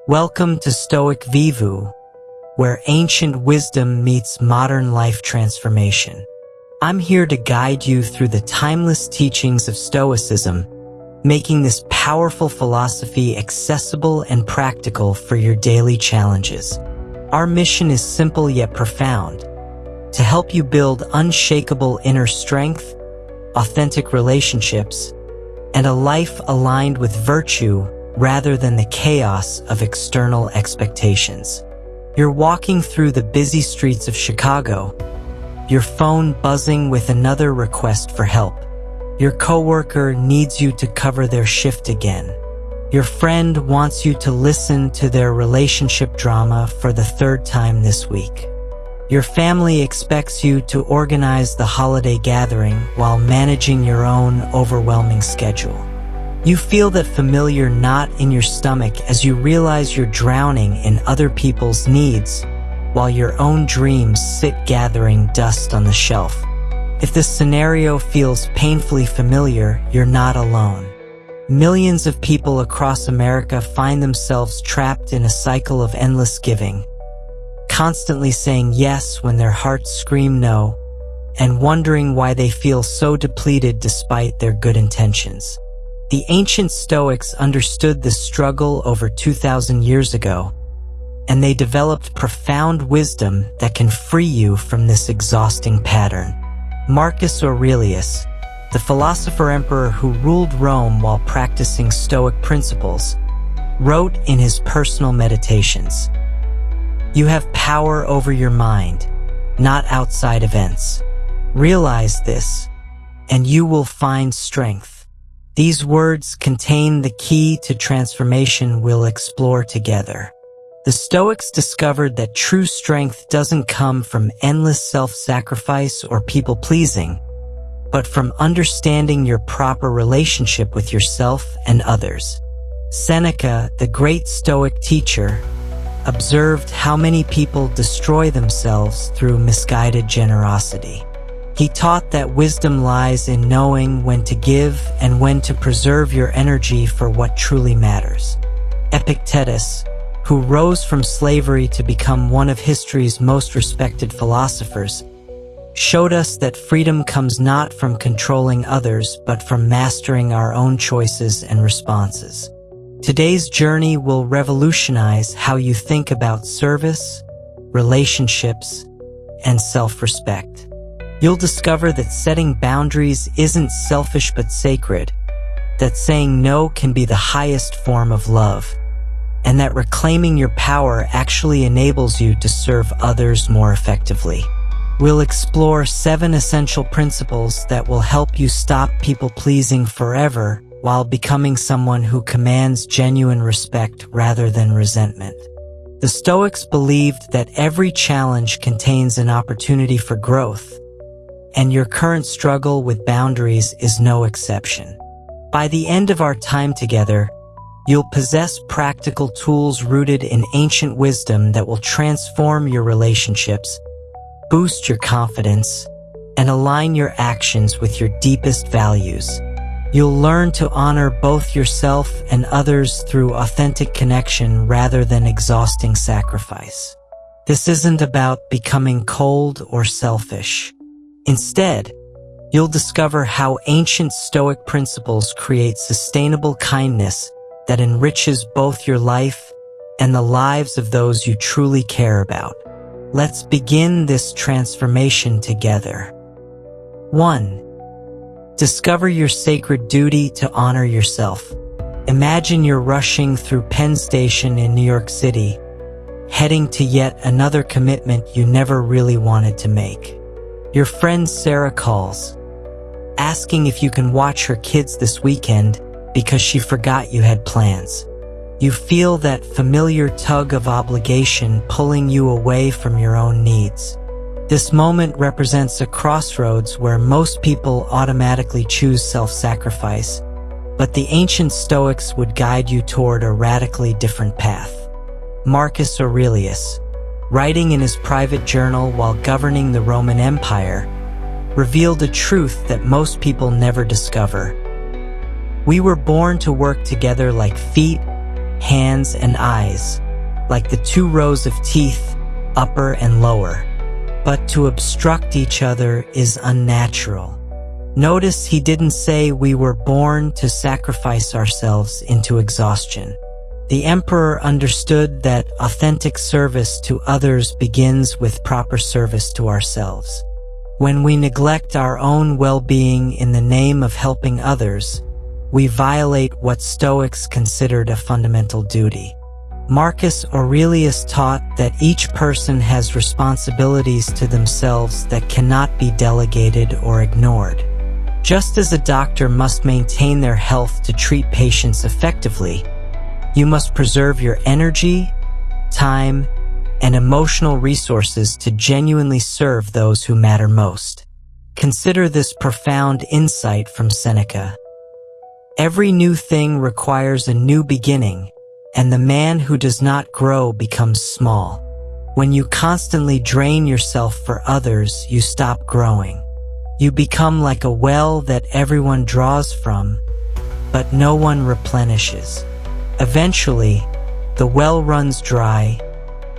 Welcome to Stoic Vivu, where ancient wisdom meets modern life transformation. I'm here to guide you through the timeless teachings of Stoicism, making this powerful philosophy accessible and practical for your daily challenges. Our mission is simple yet profound: to help you build unshakable inner strength, authentic relationships, and a life aligned with virtue rather than the chaos of external expectations. You're walking through the busy streets of Chicago, your phone buzzing with another request for help. Your coworker needs you to cover their shift again. Your friend wants you to listen to their relationship drama for the third time this week. Your family expects you to organize the holiday gathering while managing your own overwhelming schedule. You feel that familiar knot in your stomach as you realize you're drowning in other people's needs while your own dreams sit gathering dust on the shelf. If this scenario feels painfully familiar, you're not alone. Millions of people across America find themselves trapped in a cycle of endless giving, constantly saying yes when their hearts scream no, and wondering why they feel so depleted despite their good intentions. The ancient Stoics understood this struggle over 2,000 years ago, and they developed profound wisdom that can free you from this exhausting pattern. Marcus Aurelius, the philosopher-emperor who ruled Rome while practicing Stoic principles, wrote in his personal meditations, "You have power over your mind, not outside events. Realize this, and you will find strength." These words contain the key to transformation we'll explore together. The Stoics discovered that true strength doesn't come from endless self-sacrifice or people-pleasing, but from understanding your proper relationship with yourself and others. Seneca, the great Stoic teacher, observed how many people destroy themselves through misguided generosity. He taught that wisdom lies in knowing when to give and when to preserve your energy for what truly matters. Epictetus, who rose from slavery to become one of history's most respected philosophers, showed us that freedom comes not from controlling others but from mastering our own choices and responses. Today's journey will revolutionize how you think about service, relationships, and self-respect. You'll discover that setting boundaries isn't selfish but sacred, that saying no can be the highest form of love, and that reclaiming your power actually enables you to serve others more effectively. We'll explore 7 essential principles that will help you stop people-pleasing forever while becoming someone who commands genuine respect rather than resentment. The Stoics believed that every challenge contains an opportunity for growth, and your current struggle with boundaries is no exception. By the end of our time together, you'll possess practical tools rooted in ancient wisdom that will transform your relationships, boost your confidence, and align your actions with your deepest values. You'll learn to honor both yourself and others through authentic connection rather than exhausting sacrifice. This isn't about becoming cold or selfish. Instead, you'll discover how ancient Stoic principles create sustainable kindness that enriches both your life and the lives of those you truly care about. Let's begin this transformation together. 1. Discover your sacred duty to honor yourself. Imagine you're rushing through Penn Station in New York City, heading to yet another commitment you never really wanted to make. Your friend Sarah calls, asking if you can watch her kids this weekend because she forgot you had plans. You feel that familiar tug of obligation pulling you away from your own needs. This moment represents a crossroads where most people automatically choose self-sacrifice, but the ancient Stoics would guide you toward a radically different path. Marcus Aurelius, writing in his private journal while governing the Roman Empire, revealed a truth that most people never discover. We were born to work together like feet, hands, and eyes, like the two rows of teeth, upper and lower. But to obstruct each other is unnatural. Notice he didn't say we were born to sacrifice ourselves into exhaustion. The emperor understood that authentic service to others begins with proper service to ourselves. When we neglect our own well-being in the name of helping others, we violate what Stoics considered a fundamental duty. Marcus Aurelius taught that each person has responsibilities to themselves that cannot be delegated or ignored. Just as a doctor must maintain their health to treat patients effectively, you must preserve your energy, time, and emotional resources to genuinely serve those who matter most. Consider this profound insight from Seneca. Every new thing requires a new beginning, and the man who does not grow becomes small. When you constantly drain yourself for others, you stop growing. You become like a well that everyone draws from, but no one replenishes. Eventually, the well runs dry,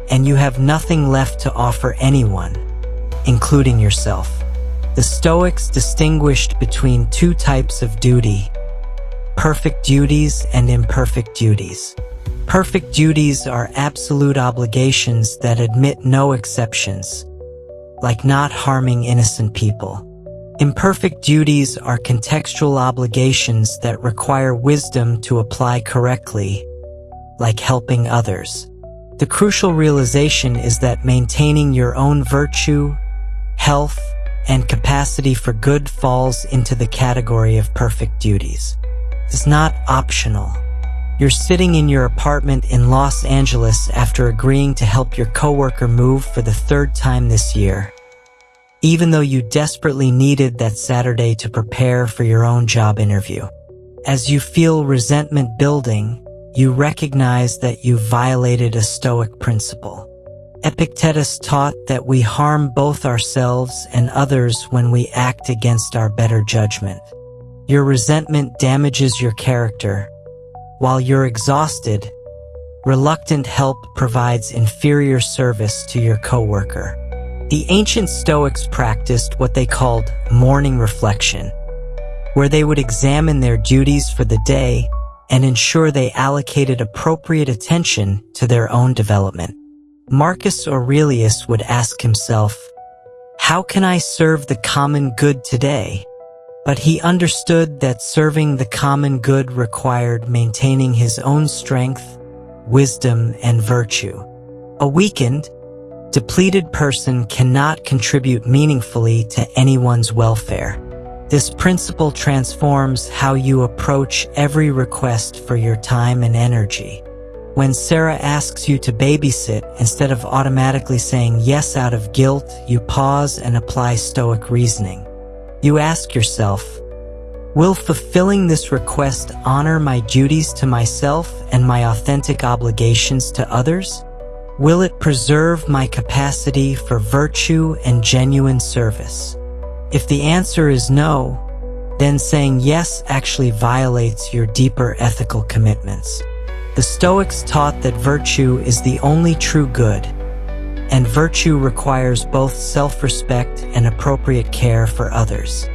and you have nothing left to offer anyone, including yourself. The Stoics distinguished between two types of duty: perfect duties and imperfect duties. Perfect duties are absolute obligations that admit no exceptions, like not harming innocent people. Imperfect duties are contextual obligations that require wisdom to apply correctly, like helping others. The crucial realization is that maintaining your own virtue, health, and capacity for good falls into the category of perfect duties. It's not optional. You're sitting in your apartment in Los Angeles after agreeing to help your coworker move for the third time this year, even though you desperately needed that Saturday to prepare for your own job interview. As you feel resentment building, you recognize that you violated a Stoic principle. Epictetus taught that we harm both ourselves and others when we act against our better judgment. Your resentment damages your character. While you're exhausted, reluctant help provides inferior service to your coworker. The ancient Stoics practiced what they called morning reflection, where they would examine their duties for the day and ensure they allocated appropriate attention to their own development. Marcus Aurelius would ask himself, "How can I serve the common good today?" But he understood that serving the common good required maintaining his own strength, wisdom, and virtue. A weakened, depleted person cannot contribute meaningfully to anyone's welfare. This principle transforms how you approach every request for your time and energy. When Sarah asks you to babysit, instead of automatically saying yes out of guilt, you pause and apply Stoic reasoning. You ask yourself, will fulfilling this request honor my duties to myself and my authentic obligations to others? Will it preserve my capacity for virtue and genuine service? If the answer is no, then saying yes actually violates your deeper ethical commitments. The Stoics taught that virtue is the only true good, and virtue requires both self-respect and appropriate care for others.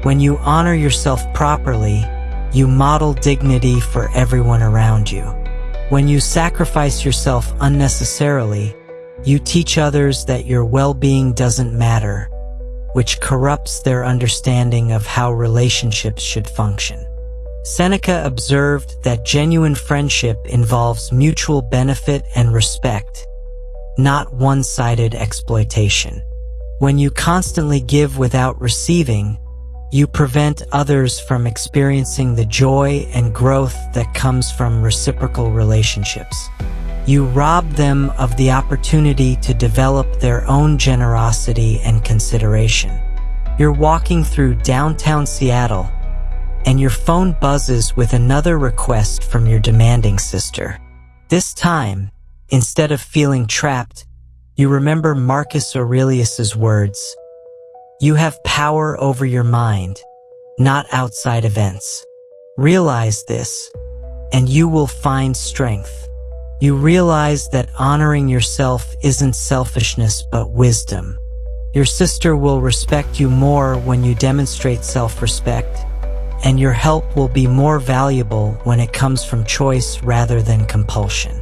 When you honor yourself properly, you model dignity for everyone around you. When you sacrifice yourself unnecessarily, you teach others that your well-being doesn't matter, which corrupts their understanding of how relationships should function. Seneca observed that genuine friendship involves mutual benefit and respect, not one-sided exploitation. When you constantly give without receiving, you prevent others from experiencing the joy and growth that comes from reciprocal relationships. You rob them of the opportunity to develop their own generosity and consideration. You're walking through downtown Seattle, and your phone buzzes with another request from your demanding sister. This time, instead of feeling trapped, you remember Marcus Aurelius's words, "You have power over your mind, not outside events." Realize this, and you will find strength. You realize that honoring yourself isn't selfishness but wisdom. Your sister will respect you more when you demonstrate self-respect, and your help will be more valuable when it comes from choice rather than compulsion.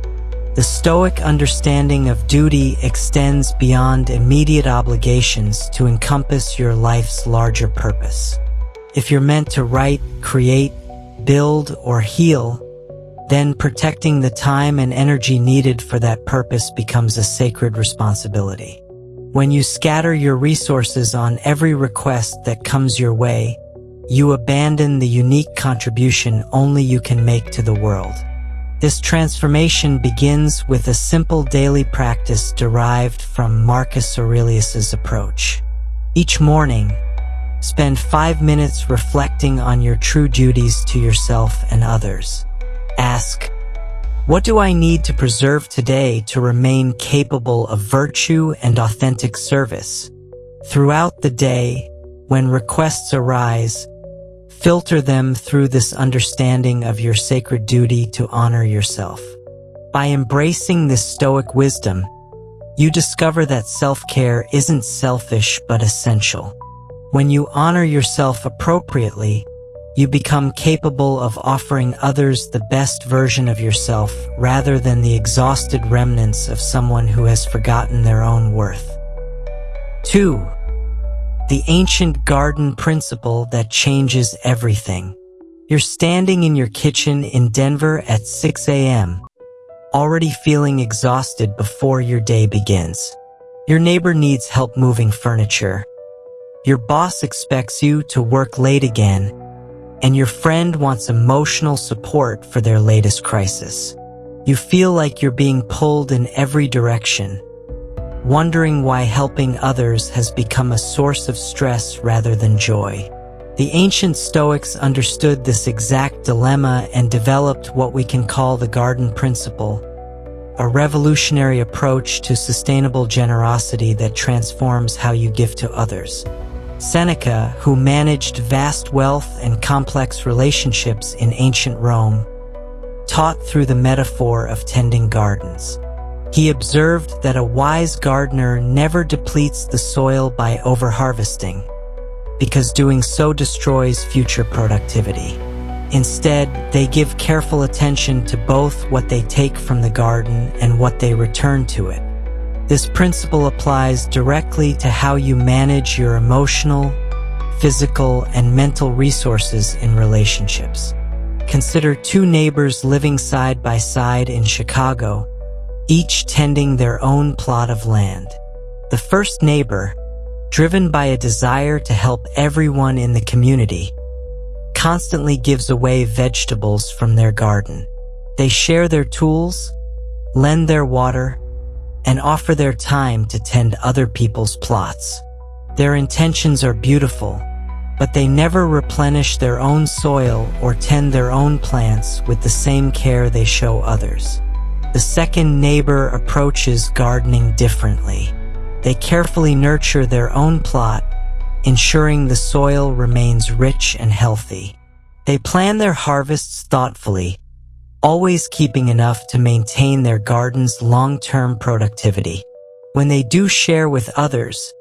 The Stoic understanding of duty extends beyond immediate obligations to encompass your life's larger purpose. If you're meant to write, create, build, or heal, then protecting the time and energy needed for that purpose becomes a sacred responsibility. When you scatter your resources on every request that comes your way, you abandon the unique contribution only you can make to the world. This transformation begins with a simple daily practice derived from Marcus Aurelius's approach. Each morning, spend 5 minutes reflecting on your true duties to yourself and others. Ask, what do I need to preserve today to remain capable of virtue and authentic service? Throughout the day, when requests arise, filter them through this understanding of your sacred duty to honor yourself. By embracing this Stoic wisdom, you discover that self-care isn't selfish but essential. When you honor yourself appropriately, you become capable of offering others the best version of yourself rather than the exhausted remnants of someone who has forgotten their own worth. 2. The ancient garden principle that changes everything. You're standing in your kitchen in Denver at 6 a.m., already feeling exhausted before your day begins. Your neighbor needs help moving furniture. Your boss expects you to work late again, and your friend wants emotional support for their latest crisis. You feel like you're being pulled in every direction, wondering why helping others has become a source of stress rather than joy. The ancient Stoics understood this exact dilemma and developed what we can call the garden principle, a revolutionary approach to sustainable generosity that transforms how you give to others. Seneca, who managed vast wealth and complex relationships in ancient Rome, taught through the metaphor of tending gardens. He observed that a wise gardener never depletes the soil by overharvesting, because doing so destroys future productivity. Instead, they give careful attention to both what they take from the garden and what they return to it. This principle applies directly to how you manage your emotional, physical, and mental resources in relationships. Consider two neighbors living side by side in Chicago, each tending their own plot of land. The first neighbor, driven by a desire to help everyone in the community, constantly gives away vegetables from their garden. They share their tools, lend their water, and offer their time to tend other people's plots. Their intentions are beautiful, but they never replenish their own soil or tend their own plants with the same care they show others. The second neighbor approaches gardening differently. They carefully nurture their own plot, ensuring the soil remains rich and healthy. They plan their harvests thoughtfully, always keeping enough to maintain their garden's long-term productivity. When they do share with others,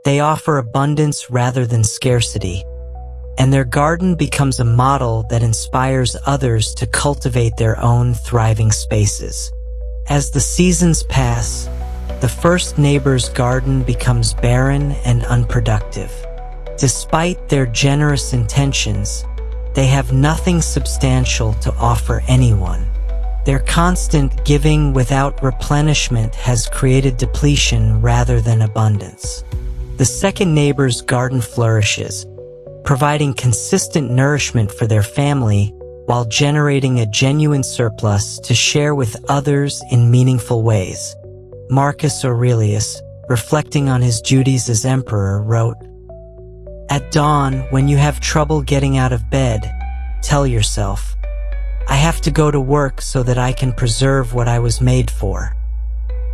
they offer abundance rather than scarcity, and their garden becomes a model that inspires others to cultivate their own thriving spaces. As the seasons pass, the first neighbor's garden becomes barren and unproductive. Despite their generous intentions, they have nothing substantial to offer anyone. Their constant giving without replenishment has created depletion rather than abundance. The second neighbor's garden flourishes, providing consistent nourishment for their family while generating a genuine surplus to share with others in meaningful ways. Marcus Aurelius, reflecting on his duties as emperor, wrote, "At dawn, when you have trouble getting out of bed, tell yourself, I have to go to work so that I can preserve what I was made for."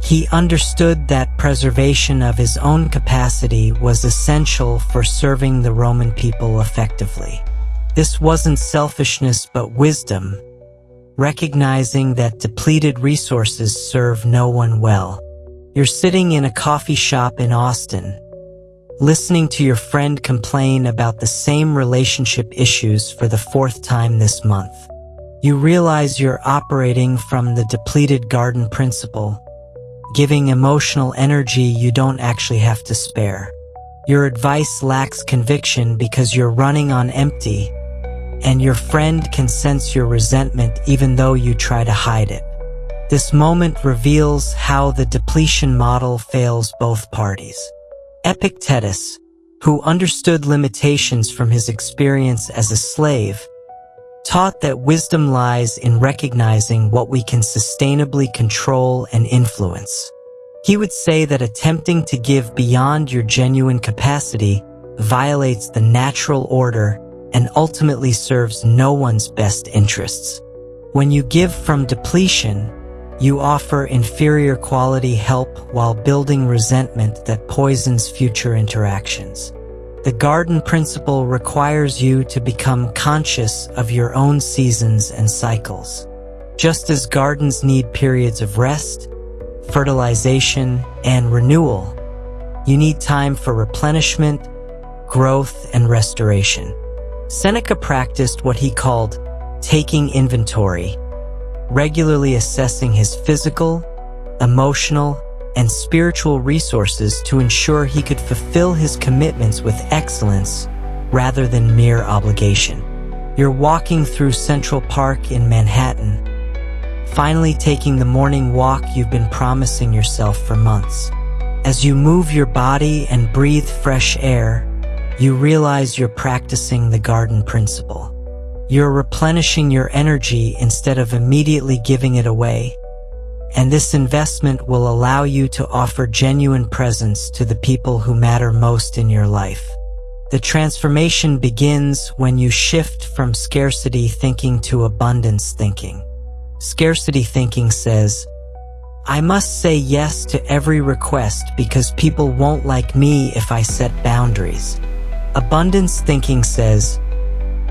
He understood that preservation of his own capacity was essential for serving the Roman people effectively. This wasn't selfishness but wisdom, recognizing that depleted resources serve no one well. You're sitting in a coffee shop in Austin, listening to your friend complain about the same relationship issues for the fourth time this month. You realize you're operating from the depleted garden principle, giving emotional energy you don't actually have to spare. Your advice lacks conviction because you're running on empty, and your friend can sense your resentment even though you try to hide it. This moment reveals how the depletion model fails both parties. Epictetus, who understood limitations from his experience as a slave, taught that wisdom lies in recognizing what we can sustainably control and influence. He would say that attempting to give beyond your genuine capacity violates the natural order and ultimately serves no one's best interests. When you give from depletion, you offer inferior quality help while building resentment that poisons future interactions. The garden principle requires you to become conscious of your own seasons and cycles. Just as gardens need periods of rest, fertilization, and renewal, you need time for replenishment, growth, and restoration. Seneca practiced what he called taking inventory, regularly assessing his physical, emotional, and spiritual resources to ensure he could fulfill his commitments with excellence rather than mere obligation. You're walking through Central Park in Manhattan, finally taking the morning walk you've been promising yourself for months. As you move your body and breathe fresh air, you realize you're practicing the garden principle. You're replenishing your energy instead of immediately giving it away, and this investment will allow you to offer genuine presence to the people who matter most in your life. The transformation begins when you shift from scarcity thinking to abundance thinking. Scarcity thinking says, I must say yes to every request because people won't like me if I set boundaries. Abundance thinking says,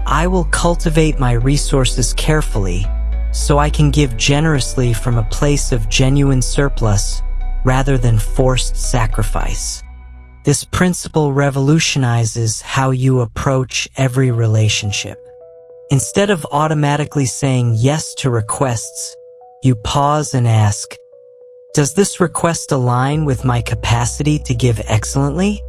I will cultivate my resources carefully so I can give generously from a place of genuine surplus rather than forced sacrifice. This principle revolutionizes how you approach every relationship. Instead of automatically saying yes to requests, you pause and ask, does this request align with my capacity to give excellently?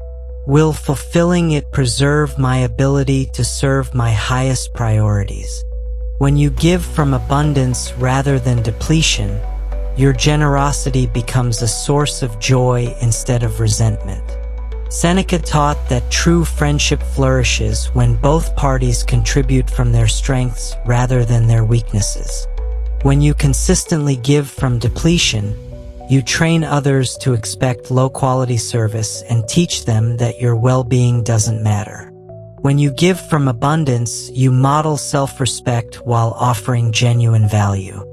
Will fulfilling it preserve my ability to serve my highest priorities? When you give from abundance rather than depletion, your generosity becomes a source of joy instead of resentment. Seneca taught that true friendship flourishes when both parties contribute from their strengths rather than their weaknesses. When you consistently give from depletion, you train others to expect low-quality service and teach them that your well-being doesn't matter. When you give from abundance, you model self-respect while offering genuine value.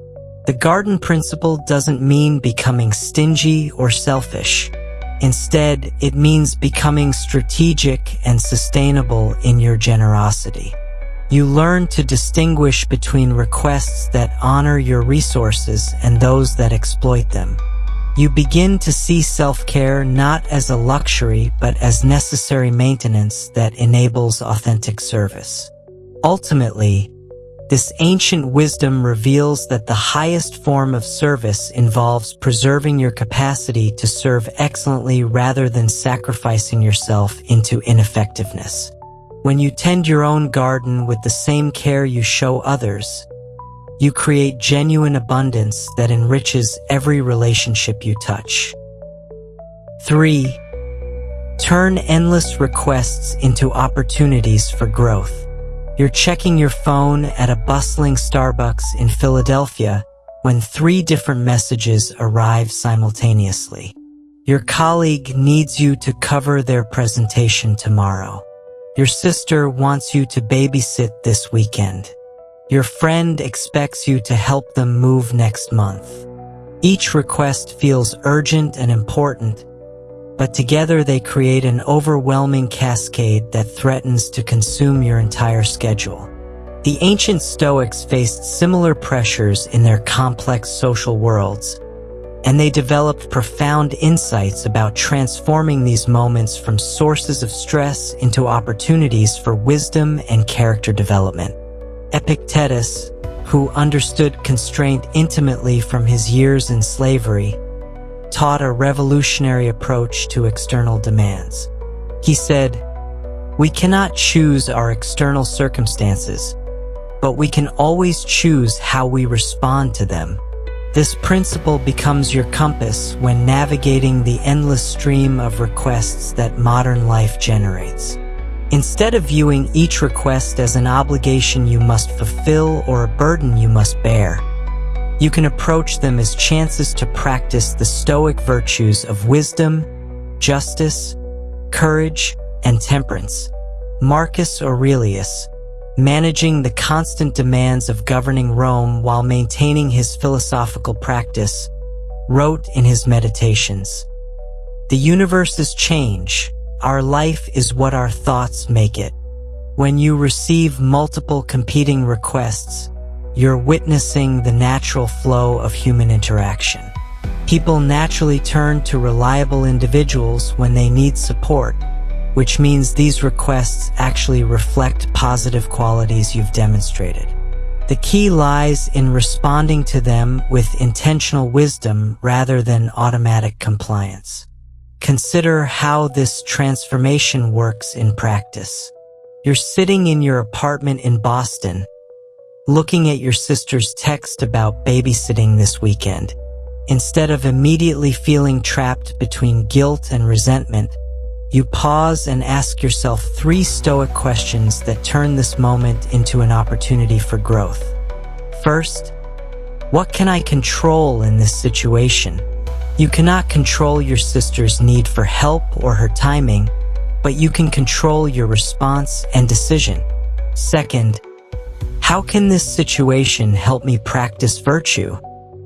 The garden principle doesn't mean becoming stingy or selfish. Instead, it means becoming strategic and sustainable in your generosity. You learn to distinguish between requests that honor your resources and those that exploit them. You begin to see self-care not as a luxury but as necessary maintenance that enables authentic service. Ultimately, this ancient wisdom reveals that the highest form of service involves preserving your capacity to serve excellently rather than sacrificing yourself into ineffectiveness. When you tend your own garden with the same care you show others, you create genuine abundance that enriches every relationship you touch. 3. Turn endless requests into opportunities for growth. You're checking your phone at a bustling Starbucks in Philadelphia when 3 different messages arrive simultaneously. Your colleague needs you to cover their presentation tomorrow. Your sister wants you to babysit this weekend. Your friend expects you to help them move next month. Each request feels urgent and important, but together they create an overwhelming cascade that threatens to consume your entire schedule. The ancient Stoics faced similar pressures in their complex social worlds, and they developed profound insights about transforming these moments from sources of stress into opportunities for wisdom and character development. Epictetus, who understood constraint intimately from his years in slavery, taught a revolutionary approach to external demands. He said, "We cannot choose our external circumstances, but we can always choose how we respond to them." This principle becomes your compass when navigating the endless stream of requests that modern life generates. Instead of viewing each request as an obligation you must fulfill or a burden you must bear, you can approach them as chances to practice the Stoic virtues of wisdom, justice, courage, and temperance. Marcus Aurelius, managing the constant demands of governing Rome while maintaining his philosophical practice, wrote in his Meditations, "The universe is change. Our life is what our thoughts make it." When you receive multiple competing requests, you're witnessing the natural flow of human interaction. People naturally turn to reliable individuals when they need support, which means these requests actually reflect positive qualities you've demonstrated. The key lies in responding to them with intentional wisdom rather than automatic compliance. Consider how this transformation works in practice. You're sitting in your apartment in Boston, looking at your sister's text about babysitting this weekend. Instead of immediately feeling trapped between guilt and resentment, you pause and ask yourself 3 Stoic questions that turn this moment into an opportunity for growth. First, what can I control in this situation? You cannot control your sister's need for help or her timing, but you can control your response and decision. Second, how can this situation help me practice virtue?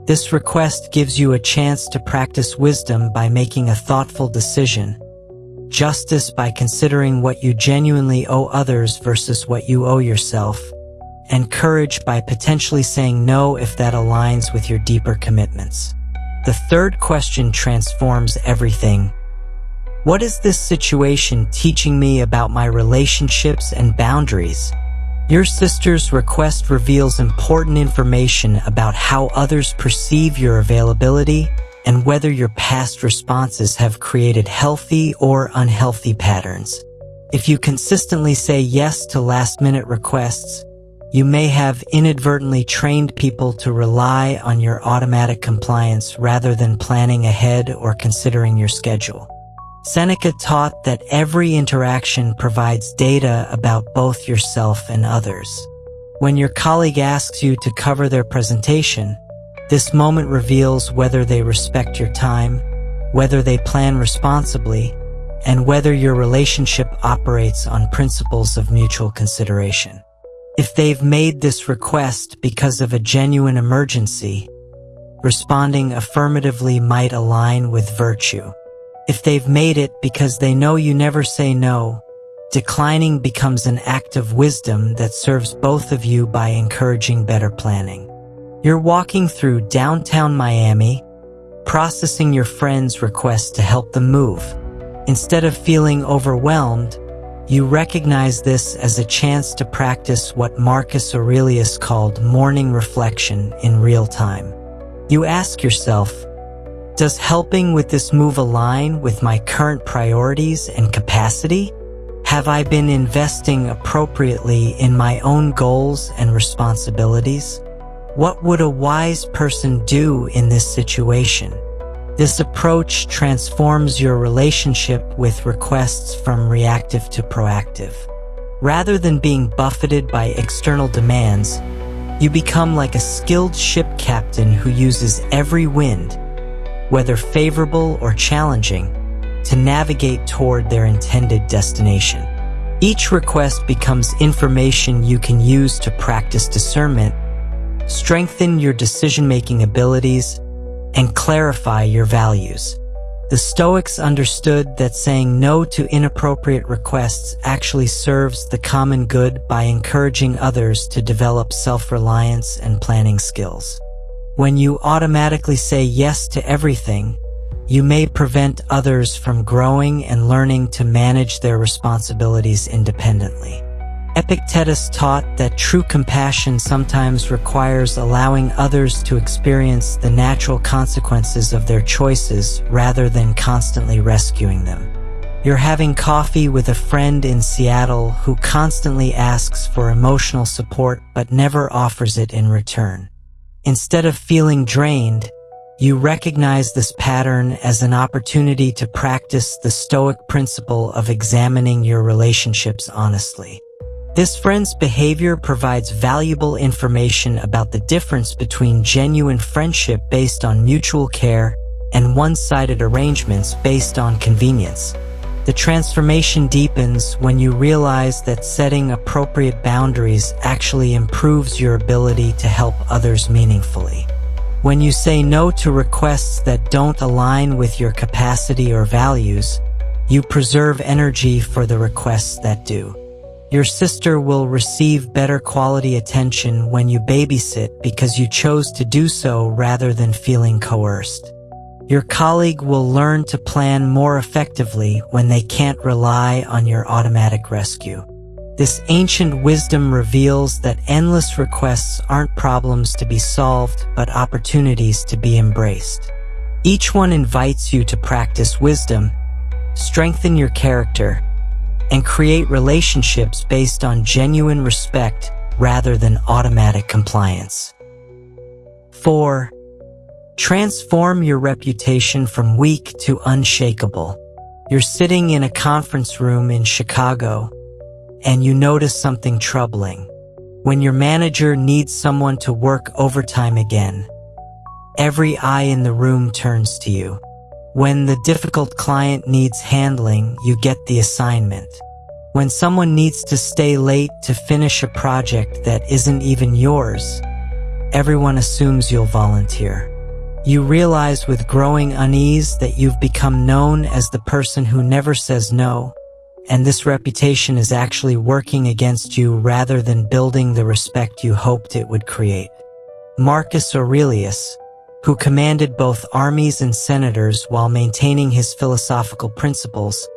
This request gives you a chance to practice wisdom by making a thoughtful decision, justice by considering what you genuinely owe others versus what you owe yourself, and courage by potentially saying no if that aligns with your deeper commitments. The third question transforms everything. What is this situation teaching me about my relationships and boundaries? Your sister's request reveals important information about how others perceive your availability and whether your past responses have created healthy or unhealthy patterns. If you consistently say yes to last-minute requests, you may have inadvertently trained people to rely on your automatic compliance rather than planning ahead or considering your schedule. Seneca taught that every interaction provides data about both yourself and others. When your colleague asks you to cover their presentation, this moment reveals whether they respect your time, whether they plan responsibly, and whether your relationship operates on principles of mutual consideration. If they've made this request because of a genuine emergency, responding affirmatively might align with virtue. If they've made it because they know you never say no, declining becomes an act of wisdom that serves both of you by encouraging better planning. You're walking through downtown Miami, processing your friend's request to help them move. Instead of feeling overwhelmed, you recognize this as a chance to practice what Marcus Aurelius called morning reflection in real time. You ask yourself, does helping with this move align with my current priorities and capacity? Have I been investing appropriately in my own goals and responsibilities? What would a wise person do in this situation? This approach transforms your relationship with requests from reactive to proactive. Rather than being buffeted by external demands, you become like a skilled ship captain who uses every wind, whether favorable or challenging, to navigate toward their intended destination. Each request becomes information you can use to practice discernment, strengthen your decision-making abilities, and clarify your values. The Stoics understood that saying no to inappropriate requests actually serves the common good by encouraging others to develop self-reliance and planning skills. When you automatically say yes to everything, you may prevent others from growing and learning to manage their responsibilities independently. Epictetus taught that true compassion sometimes requires allowing others to experience the natural consequences of their choices rather than constantly rescuing them. You're having coffee with a friend in Seattle who constantly asks for emotional support but never offers it in return. Instead of feeling drained, you recognize this pattern as an opportunity to practice the Stoic principle of examining your relationships honestly. This friend's behavior provides valuable information about the difference between genuine friendship based on mutual care and one-sided arrangements based on convenience. The transformation deepens when you realize that setting appropriate boundaries actually improves your ability to help others meaningfully. When you say no to requests that don't align with your capacity or values, you preserve energy for the requests that do. Your sister will receive better quality attention when you babysit because you chose to do so rather than feeling coerced. Your colleague will learn to plan more effectively when they can't rely on your automatic rescue. This ancient wisdom reveals that endless requests aren't problems to be solved, but opportunities to be embraced. Each one invites you to practice wisdom, strengthen your character, and create relationships based on genuine respect rather than automatic compliance. 4. Transform your reputation from weak to unshakable. You're sitting in a conference room in Chicago, and you notice something troubling. When your manager needs someone to work overtime again, every eye in the room turns to you. When the difficult client needs handling, you get the assignment. When someone needs to stay late to finish a project that isn't even yours, everyone assumes you'll volunteer. You realize with growing unease that you've become known as the person who never says no, and this reputation is actually working against you rather than building the respect you hoped it would create. Marcus Aurelius, who commanded both armies and senators while maintaining his philosophical principles,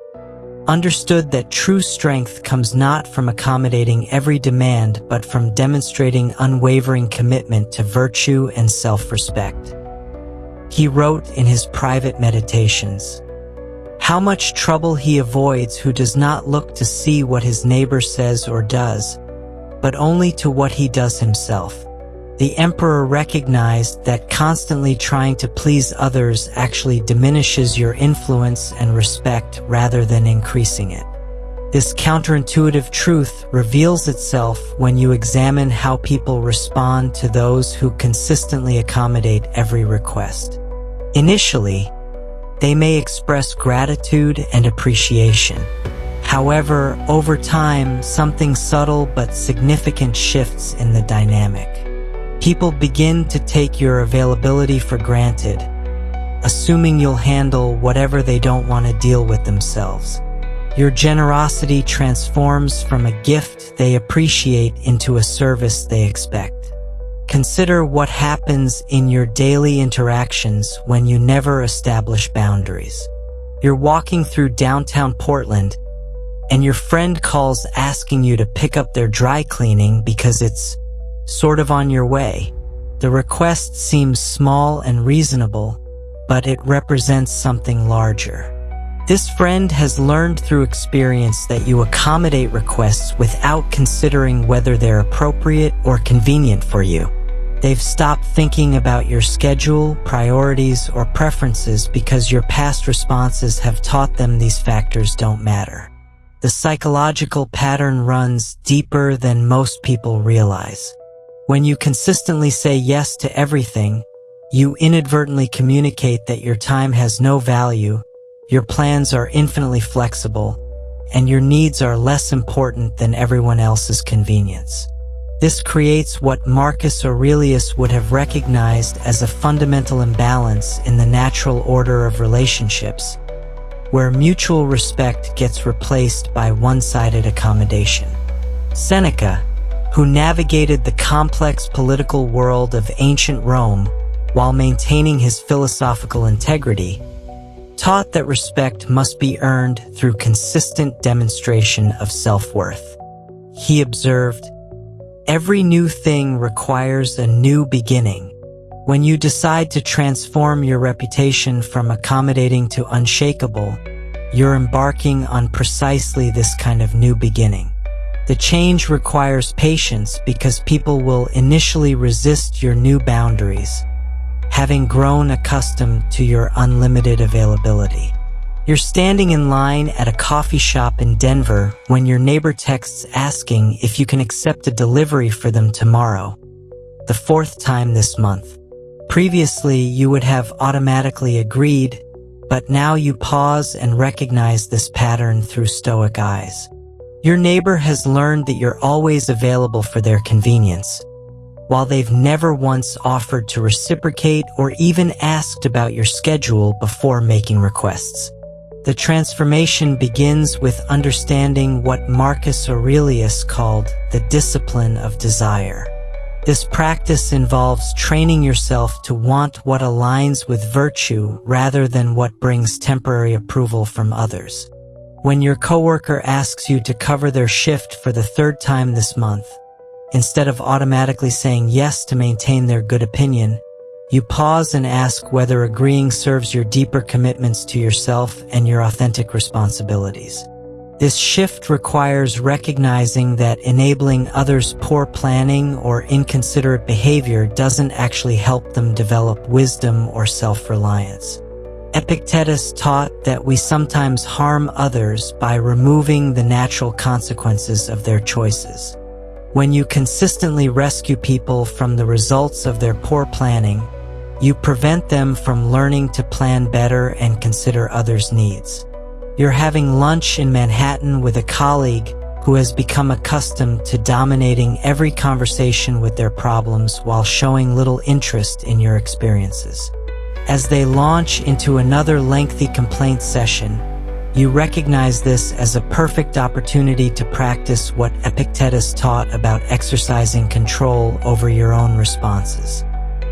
understood that true strength comes not from accommodating every demand but from demonstrating unwavering commitment to virtue and self-respect. He wrote in his private meditations, "How much trouble he avoids who does not look to see what his neighbor says or does, but only to what he does himself." The emperor recognized that constantly trying to please others actually diminishes your influence and respect rather than increasing it. This counterintuitive truth reveals itself when you examine how people respond to those who consistently accommodate every request. Initially, they may express gratitude and appreciation. However, over time, something subtle but significant shifts in the dynamic. People begin to take your availability for granted, assuming you'll handle whatever they don't want to deal with themselves. Your generosity transforms from a gift they appreciate into a service they expect. Consider what happens in your daily interactions when you never establish boundaries. You're walking through downtown Portland, and your friend calls asking you to pick up their dry cleaning because it's sort of on your way. The request seems small and reasonable, but it represents something larger. This friend has learned through experience that you accommodate requests without considering whether they're appropriate or convenient for you. They've stopped thinking about your schedule, priorities, or preferences because your past responses have taught them these factors don't matter. The psychological pattern runs deeper than most people realize. When you consistently say yes to everything, you inadvertently communicate that your time has no value, your plans are infinitely flexible, and your needs are less important than everyone else's convenience. This creates what Marcus Aurelius would have recognized as a fundamental imbalance in the natural order of relationships, where mutual respect gets replaced by one-sided accommodation. Seneca, who navigated the complex political world of ancient Rome while maintaining his philosophical integrity, taught that respect must be earned through consistent demonstration of self-worth. He observed, "Every new thing requires a new beginning. When you decide to transform your reputation from accommodating to unshakable, you're embarking on precisely this kind of new beginning. The change requires patience because people will initially resist your new boundaries, having grown accustomed to your unlimited availability. You're standing in line at a coffee shop in Denver when your neighbor texts asking if you can accept a delivery for them tomorrow, the fourth time this month. Previously, you would have automatically agreed, but now you pause and recognize this pattern through Stoic eyes. Your neighbor has learned that you're always available for their convenience, while they've never once offered to reciprocate or even asked about your schedule before making requests. The transformation begins with understanding what Marcus Aurelius called the discipline of desire. This practice involves training yourself to want what aligns with virtue rather than what brings temporary approval from others. When your coworker asks you to cover their shift for the third time this month, instead of automatically saying yes to maintain their good opinion, you pause and ask whether agreeing serves your deeper commitments to yourself and your authentic responsibilities. This shift requires recognizing that enabling others' poor planning or inconsiderate behavior doesn't actually help them develop wisdom or self-reliance. Epictetus taught that we sometimes harm others by removing the natural consequences of their choices. When you consistently rescue people from the results of their poor planning, you prevent them from learning to plan better and consider others' needs. You're having lunch in Manhattan with a colleague who has become accustomed to dominating every conversation with their problems while showing little interest in your experiences. As they launch into another lengthy complaint session, you recognize this as a perfect opportunity to practice what Epictetus taught about exercising control over your own responses.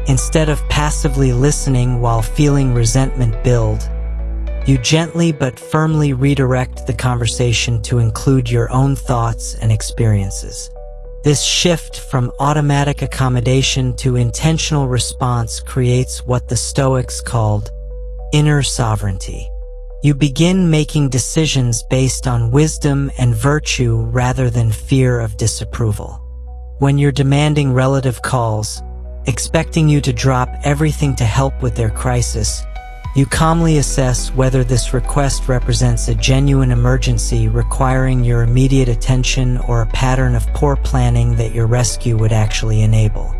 Instead of passively listening while feeling resentment build, you gently but firmly redirect the conversation to include your own thoughts and experiences. This shift from automatic accommodation to intentional response creates what the Stoics called inner sovereignty. You begin making decisions based on wisdom and virtue rather than fear of disapproval. When you're demanding relative calls, expecting you to drop everything to help with their crisis, you calmly assess whether this request represents a genuine emergency requiring your immediate attention or a pattern of poor planning that your rescue would actually enable.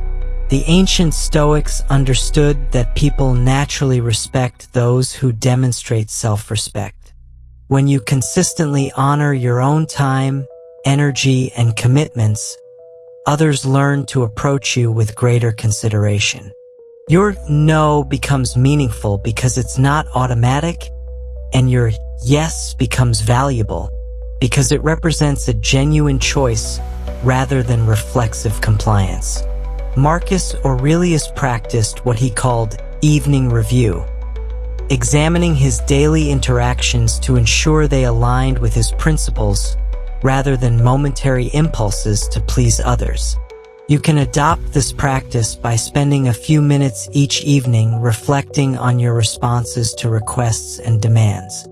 The ancient Stoics understood that people naturally respect those who demonstrate self-respect. When you consistently honor your own time, energy, and commitments, others learn to approach you with greater consideration. Your no becomes meaningful because it's not automatic, and your yes becomes valuable because it represents a genuine choice rather than reflexive compliance. Marcus Aurelius practiced what he called evening review, examining his daily interactions to ensure they aligned with his principles rather than momentary impulses to please others. You can adopt this practice by spending a few minutes each evening reflecting on your responses to requests and demands.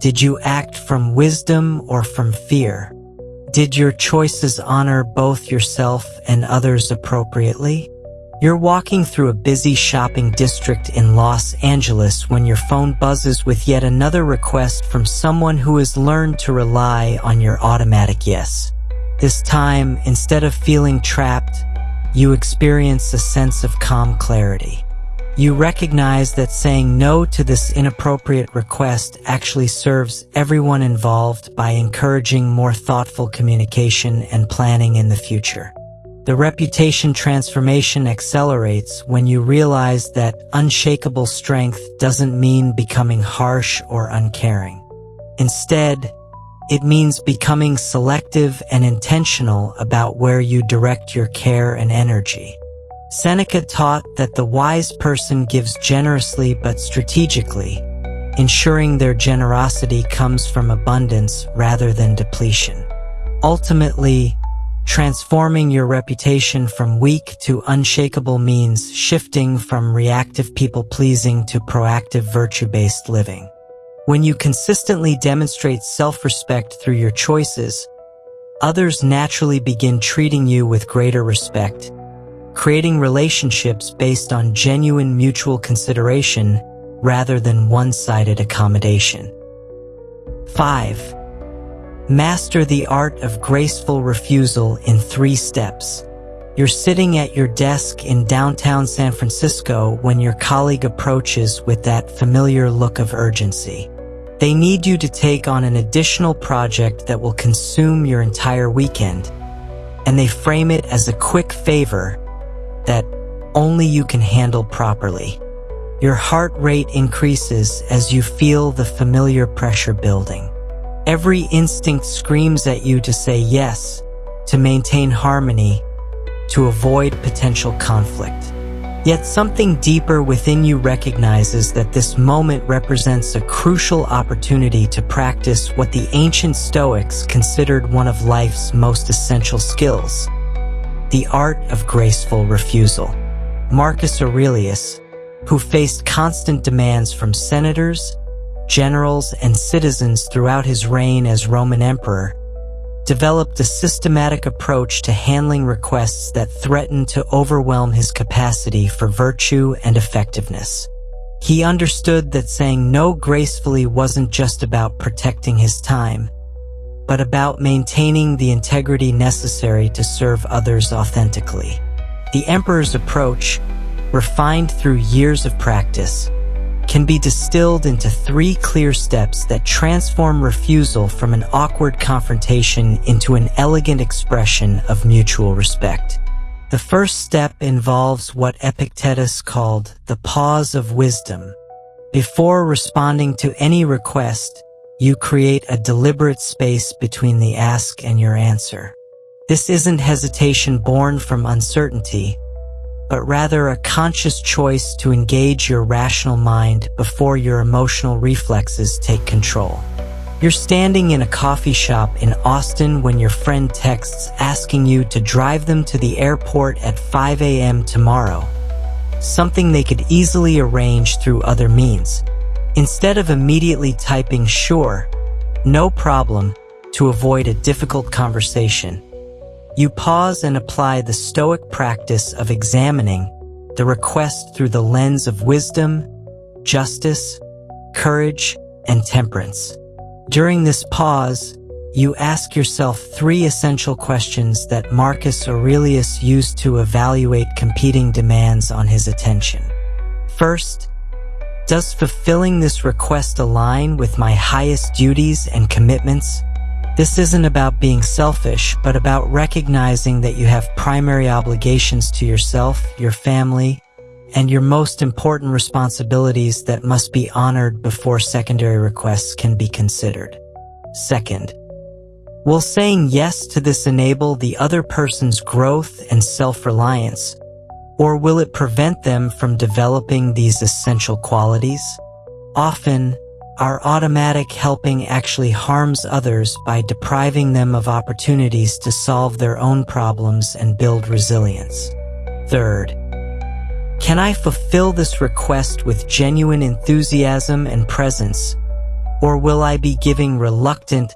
Did you act from wisdom or from fear? Did your choices honor both yourself and others appropriately? You're walking through a busy shopping district in Los Angeles when your phone buzzes with yet another request from someone who has learned to rely on your automatic yes. This time, instead of feeling trapped, you experience a sense of calm clarity. You recognize that saying no to this inappropriate request actually serves everyone involved by encouraging more thoughtful communication and planning in the future. The reputation transformation accelerates when you realize that unshakable strength doesn't mean becoming harsh or uncaring. Instead, it means becoming selective and intentional about where you direct your care and energy. Seneca taught that the wise person gives generously but strategically, ensuring their generosity comes from abundance rather than depletion. Ultimately, transforming your reputation from weak to unshakable means shifting from reactive people-pleasing to proactive virtue-based living. When you consistently demonstrate self-respect through your choices, others naturally begin treating you with greater respect, creating relationships based on genuine mutual consideration rather than one-sided accommodation. 5. Master the art of graceful refusal in 3 steps. You're sitting at your desk in downtown San Francisco when your colleague approaches with that familiar look of urgency. They need you to take on an additional project that will consume your entire weekend, and they frame it as a quick favor that only you can handle properly. Your heart rate increases as you feel the familiar pressure building. Every instinct screams at you to say yes, to maintain harmony, to avoid potential conflict. Yet something deeper within you recognizes that this moment represents a crucial opportunity to practice what the ancient Stoics considered one of life's most essential skills: the art of graceful refusal. Marcus Aurelius, who faced constant demands from senators, generals, and citizens throughout his reign as Roman emperor, developed a systematic approach to handling requests that threatened to overwhelm his capacity for virtue and effectiveness. He understood that saying no gracefully wasn't just about protecting his time, but about maintaining the integrity necessary to serve others authentically. The emperor's approach, refined through years of practice, can be distilled into 3 clear steps that transform refusal from an awkward confrontation into an elegant expression of mutual respect. The first step involves what Epictetus called the pause of wisdom. Before responding to any request, you create a deliberate space between the ask and your answer. This isn't hesitation born from uncertainty, but rather a conscious choice to engage your rational mind before your emotional reflexes take control. You're standing in a coffee shop in Austin when your friend texts asking you to drive them to the airport at 5 a.m. tomorrow, something they could easily arrange through other means. Instead of immediately typing "sure, no problem" to avoid a difficult conversation, you pause and apply the Stoic practice of examining the request through the lens of wisdom, justice, courage, and temperance. During this pause, you ask yourself 3 essential questions that Marcus Aurelius used to evaluate competing demands on his attention. First, does fulfilling this request align with my highest duties and commitments? This isn't about being selfish, but about recognizing that you have primary obligations to yourself, your family, and your most important responsibilities that must be honored before secondary requests can be considered. Second, will saying yes to this enable the other person's growth and self-reliance, or will it prevent them from developing these essential qualities? Often, our automatic helping actually harms others by depriving them of opportunities to solve their own problems and build resilience. Third, can I fulfill this request with genuine enthusiasm and presence, or will I be giving reluctant,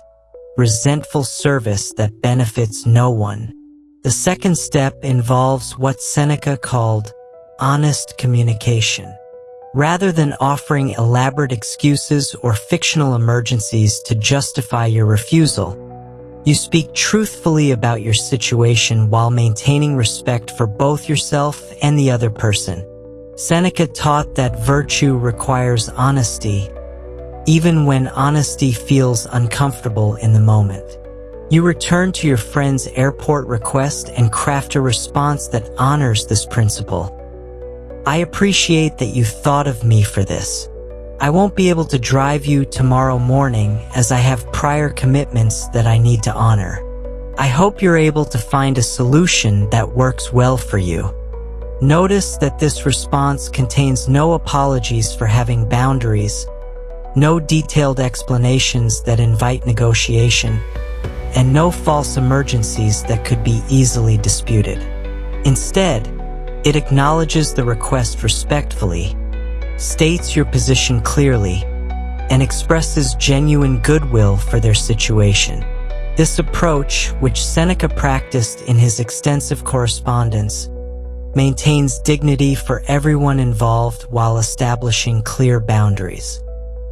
resentful service that benefits no one? The second step involves what Seneca called honest communication. Rather than offering elaborate excuses or fictional emergencies to justify your refusal, you speak truthfully about your situation while maintaining respect for both yourself and the other person. Seneca taught that virtue requires honesty, even when honesty feels uncomfortable in the moment. You return to your friend's airport request and craft a response that honors this principle. I appreciate that you thought of me for this. I won't be able to drive you tomorrow morning as I have prior commitments that I need to honor. I hope you're able to find a solution that works well for you. Notice that this response contains no apologies for having boundaries, no detailed explanations that invite negotiation, and no false emergencies that could be easily disputed. Instead, it acknowledges the request respectfully, states your position clearly, and expresses genuine goodwill for their situation. This approach, which Seneca practiced in his extensive correspondence, maintains dignity for everyone involved while establishing clear boundaries.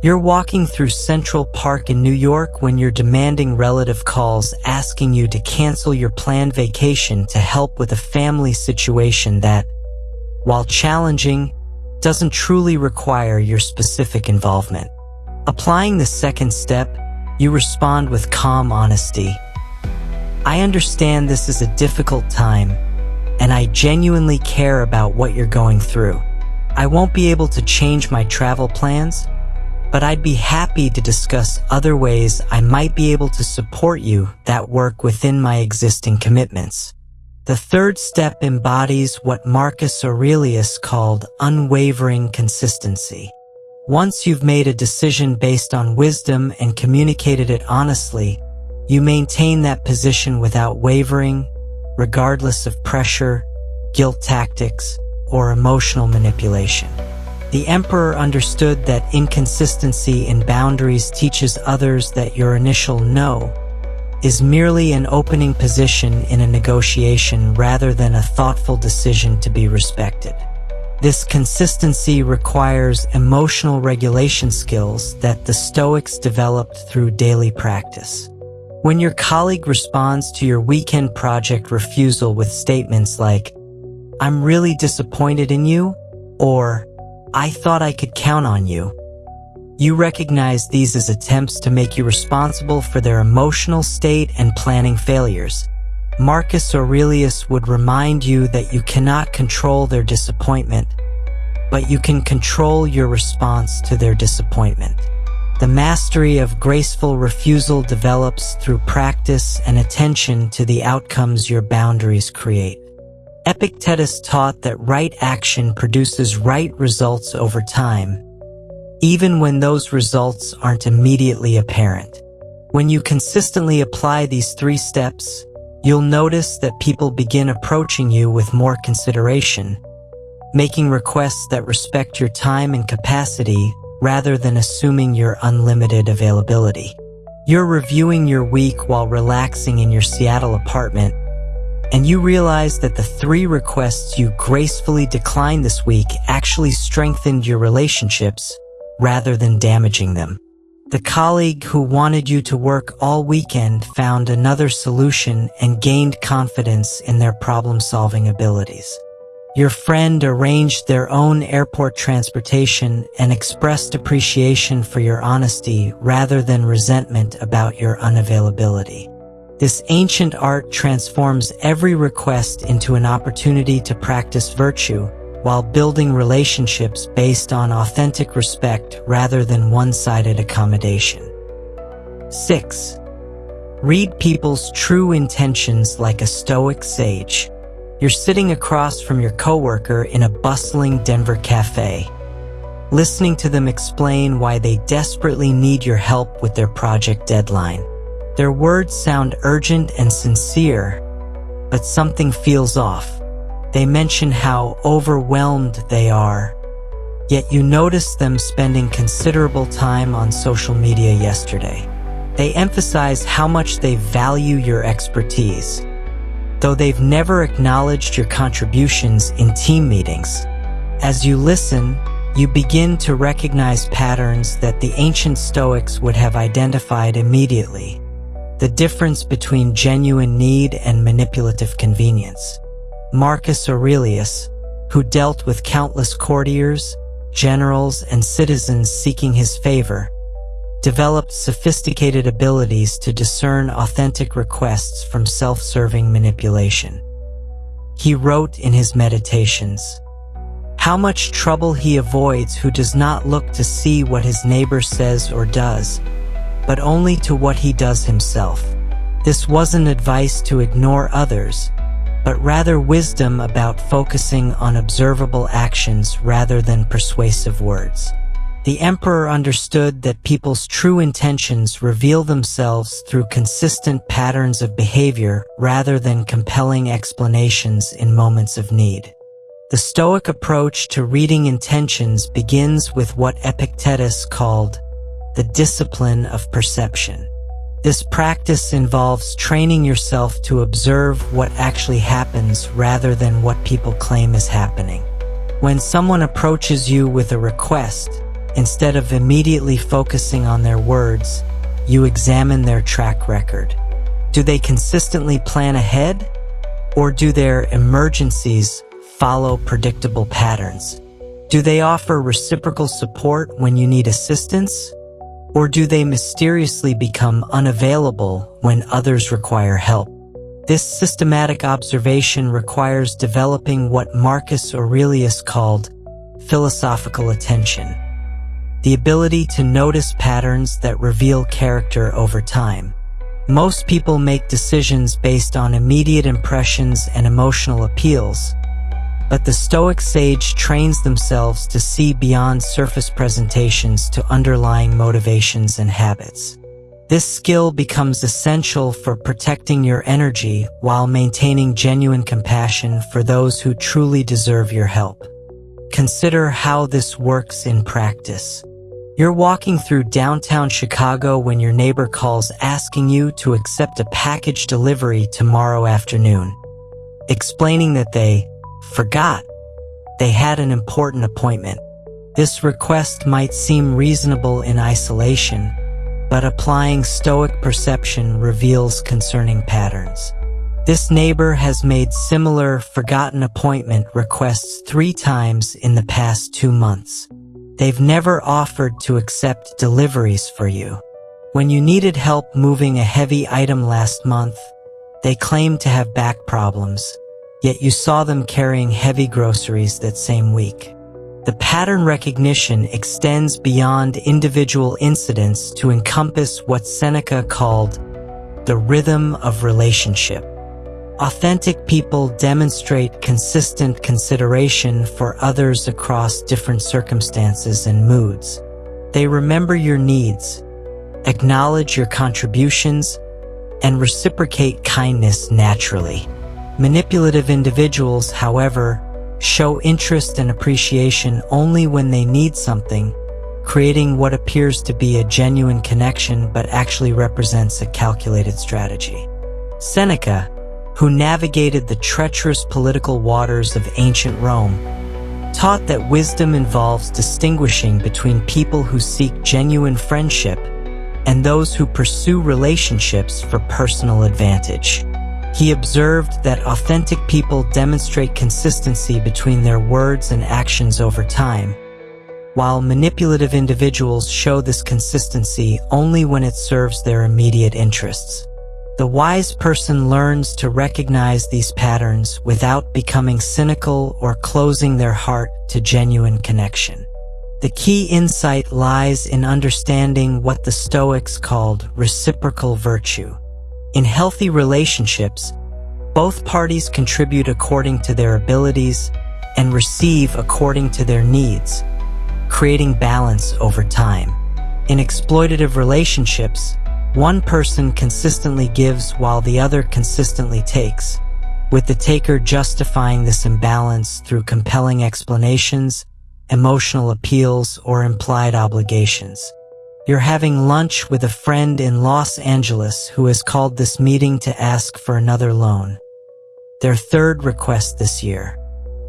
You're walking through Central Park in New York when you're demanding relative calls asking you to cancel your planned vacation to help with a family situation that, while challenging, doesn't truly require your specific involvement. Applying the second step, you respond with calm honesty. I understand this is a difficult time, and I genuinely care about what you're going through. I won't be able to change my travel plans, but I'd be happy to discuss other ways I might be able to support you that work within my existing commitments. The third step embodies what Marcus Aurelius called unwavering consistency. Once you've made a decision based on wisdom and communicated it honestly, you maintain that position without wavering, regardless of pressure, guilt tactics, or emotional manipulation. The emperor understood that inconsistency in boundaries teaches others that your initial no is merely an opening position in a negotiation rather than a thoughtful decision to be respected. This consistency requires emotional regulation skills that the Stoics developed through daily practice. When your colleague responds to your weekend project refusal with statements like, "I'm really disappointed in you," or "I thought I could count on you," you recognize these as attempts to make you responsible for their emotional state and planning failures. Marcus Aurelius would remind you that you cannot control their disappointment, but you can control your response to their disappointment. The mastery of graceful refusal develops through practice and attention to the outcomes your boundaries create. Epictetus taught that right action produces right results over time, even when those results aren't immediately apparent. When you consistently apply these 3 steps, you'll notice that people begin approaching you with more consideration, making requests that respect your time and capacity rather than assuming your unlimited availability. You're reviewing your week while relaxing in your Seattle apartment, and you realize that the 3 requests you gracefully declined this week actually strengthened your relationships rather than damaging them. The colleague who wanted you to work all weekend found another solution and gained confidence in their problem-solving abilities. Your friend arranged their own airport transportation and expressed appreciation for your honesty rather than resentment about your unavailability. This ancient art transforms every request into an opportunity to practice virtue while building relationships based on authentic respect rather than one-sided accommodation. 6. Read people's true intentions like a Stoic sage. You're sitting across from your coworker in a bustling Denver cafe, listening to them explain why they desperately need your help with their project deadline. Their words sound urgent and sincere, but something feels off. They mention how overwhelmed they are, yet you notice them spending considerable time on social media yesterday. They emphasize how much they value your expertise, though they've never acknowledged your contributions in team meetings. As you listen, you begin to recognize patterns that the ancient Stoics would have identified immediately. The difference between genuine need and manipulative convenience. Marcus Aurelius, who dealt with countless courtiers, generals, and citizens seeking his favor, developed sophisticated abilities to discern authentic requests from self-serving manipulation. He wrote in his Meditations, "How much trouble he avoids who does not look to see what his neighbor says or does, but only to what he does himself." This wasn't advice to ignore others, but rather wisdom about focusing on observable actions rather than persuasive words. The emperor understood that people's true intentions reveal themselves through consistent patterns of behavior rather than compelling explanations in moments of need. The Stoic approach to reading intentions begins with what Epictetus called the discipline of perception. This practice involves training yourself to observe what actually happens rather than what people claim is happening. When someone approaches you with a request, instead of immediately focusing on their words, you examine their track record. Do they consistently plan ahead? Or do their emergencies follow predictable patterns? Do they offer reciprocal support when you need assistance? Or do they mysteriously become unavailable when others require help? This systematic observation requires developing what Marcus Aurelius called philosophical attention, the ability to notice patterns that reveal character over time. Most people make decisions based on immediate impressions and emotional appeals, but the Stoic sage trains themselves to see beyond surface presentations to underlying motivations and habits. This skill becomes essential for protecting your energy while maintaining genuine compassion for those who truly deserve your help. Consider how this works in practice. You're walking through downtown Chicago when your neighbor calls asking you to accept a package delivery tomorrow afternoon, explaining that they forgot they had an important appointment. This request might seem reasonable in isolation, but applying Stoic perception reveals concerning patterns. This neighbor has made similar forgotten appointment requests 3 times in the past 2 months. They've never offered to accept deliveries for you. When you needed help moving a heavy item last month, they claimed to have back problems, yet you saw them carrying heavy groceries that same week. The pattern recognition extends beyond individual incidents to encompass what Seneca called the rhythm of relationship. Authentic people demonstrate consistent consideration for others across different circumstances and moods. They remember your needs, acknowledge your contributions, and reciprocate kindness naturally. Manipulative individuals, however, show interest and appreciation only when they need something, creating what appears to be a genuine connection but actually represents a calculated strategy. Seneca, who navigated the treacherous political waters of ancient Rome, taught that wisdom involves distinguishing between people who seek genuine friendship and those who pursue relationships for personal advantage. He observed that authentic people demonstrate consistency between their words and actions over time, while manipulative individuals show this consistency only when it serves their immediate interests. The wise person learns to recognize these patterns without becoming cynical or closing their heart to genuine connection. The key insight lies in understanding what the Stoics called reciprocal virtue. In healthy relationships, both parties contribute according to their abilities and receive according to their needs, creating balance over time. In exploitative relationships, one person consistently gives while the other consistently takes, with the taker justifying this imbalance through compelling explanations, emotional appeals, or implied obligations. You're having lunch with a friend in Los Angeles who has called this meeting to ask for another loan, their 3rd request this year.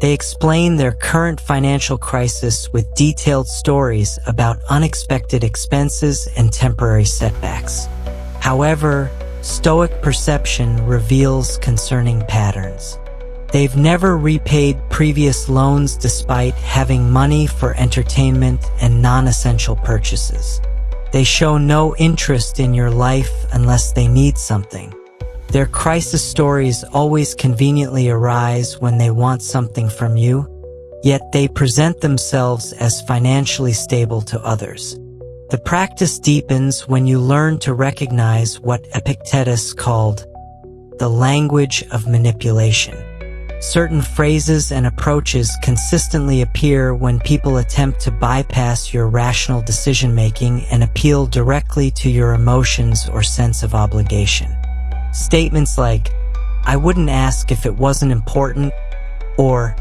They explain their current financial crisis with detailed stories about unexpected expenses and temporary setbacks. However, Stoic perception reveals concerning patterns. They've never repaid previous loans despite having money for entertainment and non-essential purchases. They show no interest in your life unless they need something. Their crisis stories always conveniently arise when they want something from you, yet they present themselves as financially stable to others. The practice deepens when you learn to recognize what Epictetus called the language of manipulation. Certain phrases and approaches consistently appear when people attempt to bypass your rational decision-making and appeal directly to your emotions or sense of obligation. Statements like, "I wouldn't ask if it wasn't important," or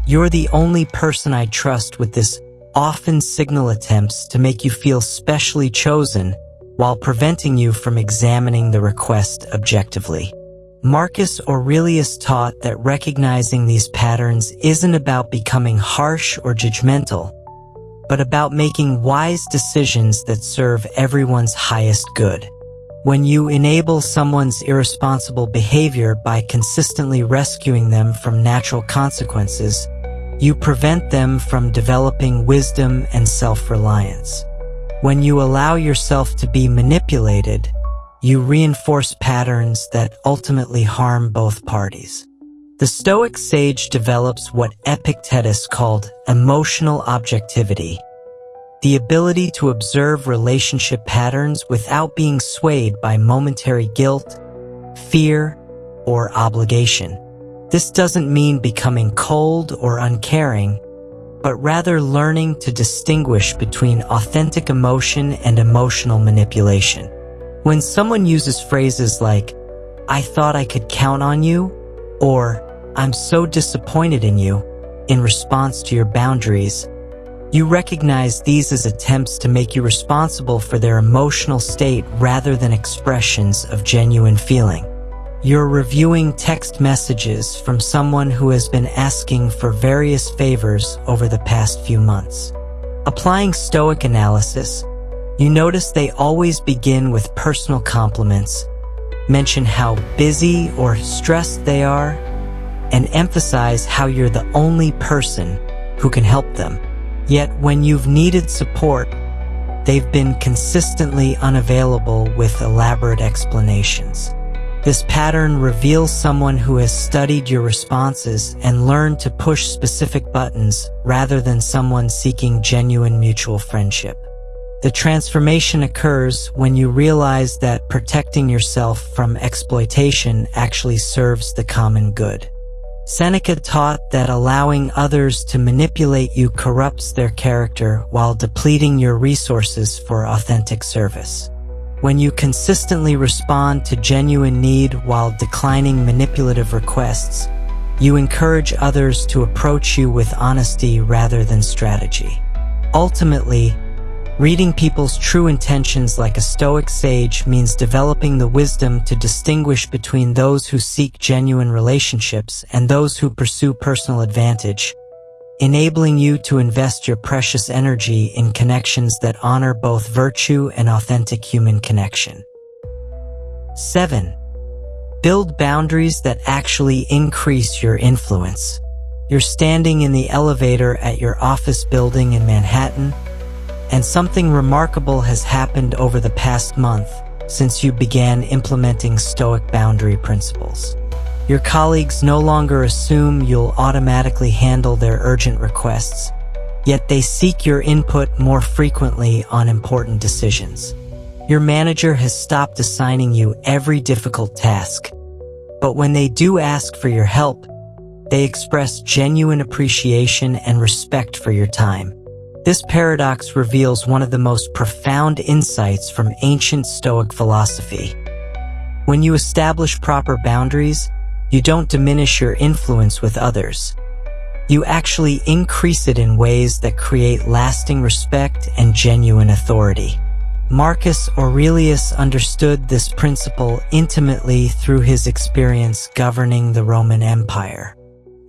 "You're the only person I trust with this," often signal attempts to make you feel specially chosen while preventing you from examining the request objectively. Marcus Aurelius taught that recognizing these patterns isn't about becoming harsh or judgmental, but about making wise decisions that serve everyone's highest good. When you enable someone's irresponsible behavior by consistently rescuing them from natural consequences, you prevent them from developing wisdom and self-reliance. When you allow yourself to be manipulated, you reinforce patterns that ultimately harm both parties. The Stoic sage develops what Epictetus called emotional objectivity, the ability to observe relationship patterns without being swayed by momentary guilt, fear, or obligation. This doesn't mean becoming cold or uncaring, but rather learning to distinguish between authentic emotion and emotional manipulation. When someone uses phrases like, "I thought I could count on you," or "I'm so disappointed in you," in response to your boundaries, you recognize these as attempts to make you responsible for their emotional state rather than expressions of genuine feeling. You're reviewing text messages from someone who has been asking for various favors over the past few months. Applying Stoic analysis, you notice they always begin with personal compliments, mention how busy or stressed they are, and emphasize how you're the only person who can help them. Yet when you've needed support, they've been consistently unavailable with elaborate explanations. This pattern reveals someone who has studied your responses and learned to push specific buttons rather than someone seeking genuine mutual friendship. The transformation occurs when you realize that protecting yourself from exploitation actually serves the common good. Seneca taught that allowing others to manipulate you corrupts their character while depleting your resources for authentic service. When you consistently respond to genuine need while declining manipulative requests, you encourage others to approach you with honesty rather than strategy. Ultimately, reading people's true intentions like a Stoic sage means developing the wisdom to distinguish between those who seek genuine relationships and those who pursue personal advantage, enabling you to invest your precious energy in connections that honor both virtue and authentic human connection. 7. Build boundaries that actually increase your influence. You're standing in the elevator at your office building in Manhattan, and something remarkable has happened over the past month since you began implementing Stoic boundary principles. Your colleagues no longer assume you'll automatically handle their urgent requests, yet they seek your input more frequently on important decisions. Your manager has stopped assigning you every difficult task, but when they do ask for your help, they express genuine appreciation and respect for your time. This paradox reveals one of the most profound insights from ancient Stoic philosophy. When you establish proper boundaries, you don't diminish your influence with others. You actually increase it in ways that create lasting respect and genuine authority. Marcus Aurelius understood this principle intimately through his experience governing the Roman Empire.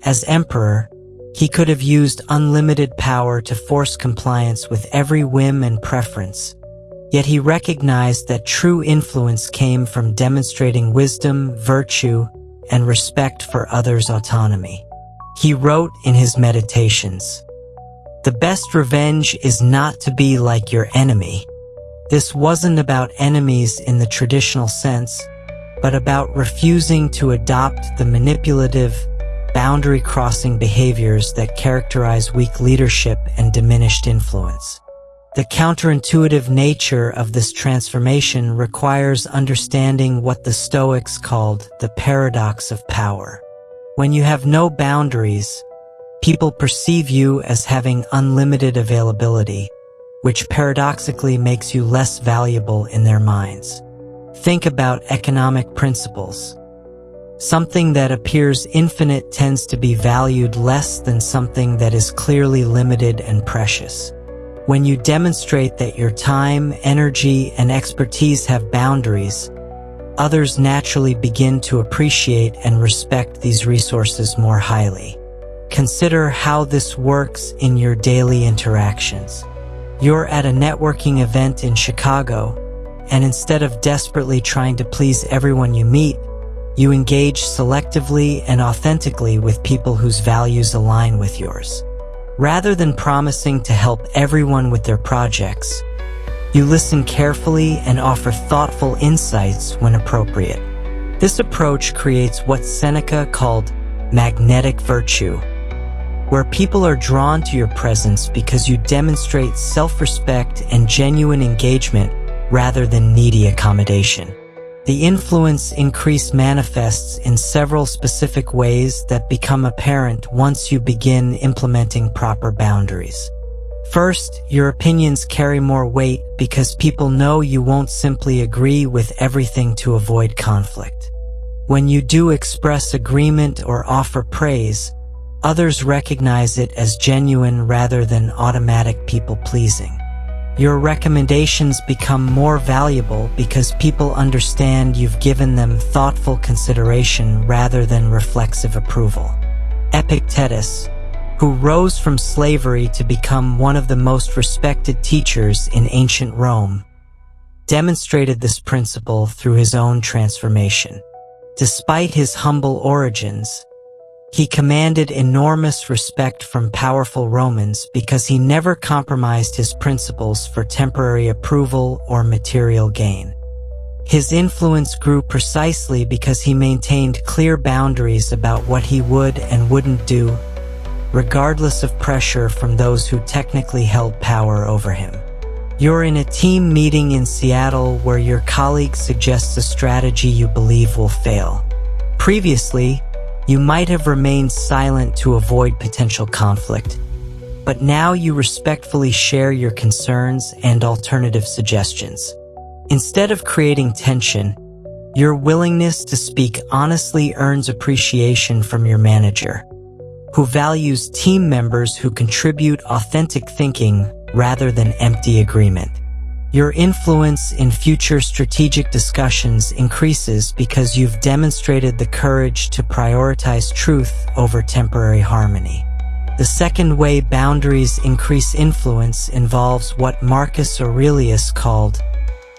As emperor, he could have used unlimited power to force compliance with every whim and preference, yet he recognized that true influence came from demonstrating wisdom, virtue, and respect for others' autonomy. He wrote in his meditations, "The best revenge is not to be like your enemy, This wasn't about enemies in the traditional sense, but about refusing to adopt the manipulative, boundary-crossing behaviors that characterize weak leadership and diminished influence. The counterintuitive nature of this transformation requires understanding what the Stoics called the paradox of power. When you have no boundaries, people perceive you as having unlimited availability, which paradoxically makes you less valuable in their minds. Think about economic principles. Something that appears infinite tends to be valued less than something that is clearly limited and precious. When you demonstrate that your time, energy, and expertise have boundaries, others naturally begin to appreciate and respect these resources more highly. Consider how this works in your daily interactions. You're at a networking event in Chicago, and instead of desperately trying to please everyone you meet, you engage selectively and authentically with people whose values align with yours. Rather than promising to help everyone with their projects, you listen carefully and offer thoughtful insights when appropriate. This approach creates what Seneca called magnetic virtue, where people are drawn to your presence because you demonstrate self-respect and genuine engagement rather than needy accommodation. The influence increase manifests in several specific ways that become apparent once you begin implementing proper boundaries. First, your opinions carry more weight because people know you won't simply agree with everything to avoid conflict. When you do express agreement or offer praise, others recognize it as genuine rather than automatic people-pleasing. Your recommendations become more valuable because people understand you've given them thoughtful consideration rather than reflexive approval. Epictetus, who rose from slavery to become one of the most respected teachers in ancient Rome, demonstrated this principle through his own transformation. Despite his humble origins, he commanded enormous respect from powerful Romans because he never compromised his principles for temporary approval or material gain. His influence grew precisely because he maintained clear boundaries about what he would and wouldn't do, regardless of pressure from those who technically held power over him. You're in a team meeting in Seattle where your colleague suggests a strategy you believe will fail. Previously, you might have remained silent to avoid potential conflict, but now you respectfully share your concerns and alternative suggestions. Instead of creating tension, your willingness to speak honestly earns appreciation from your manager, who values team members who contribute authentic thinking rather than empty agreement. Your influence in future strategic discussions increases because you've demonstrated the courage to prioritize truth over temporary harmony. The second way boundaries increase influence involves what Marcus Aurelius called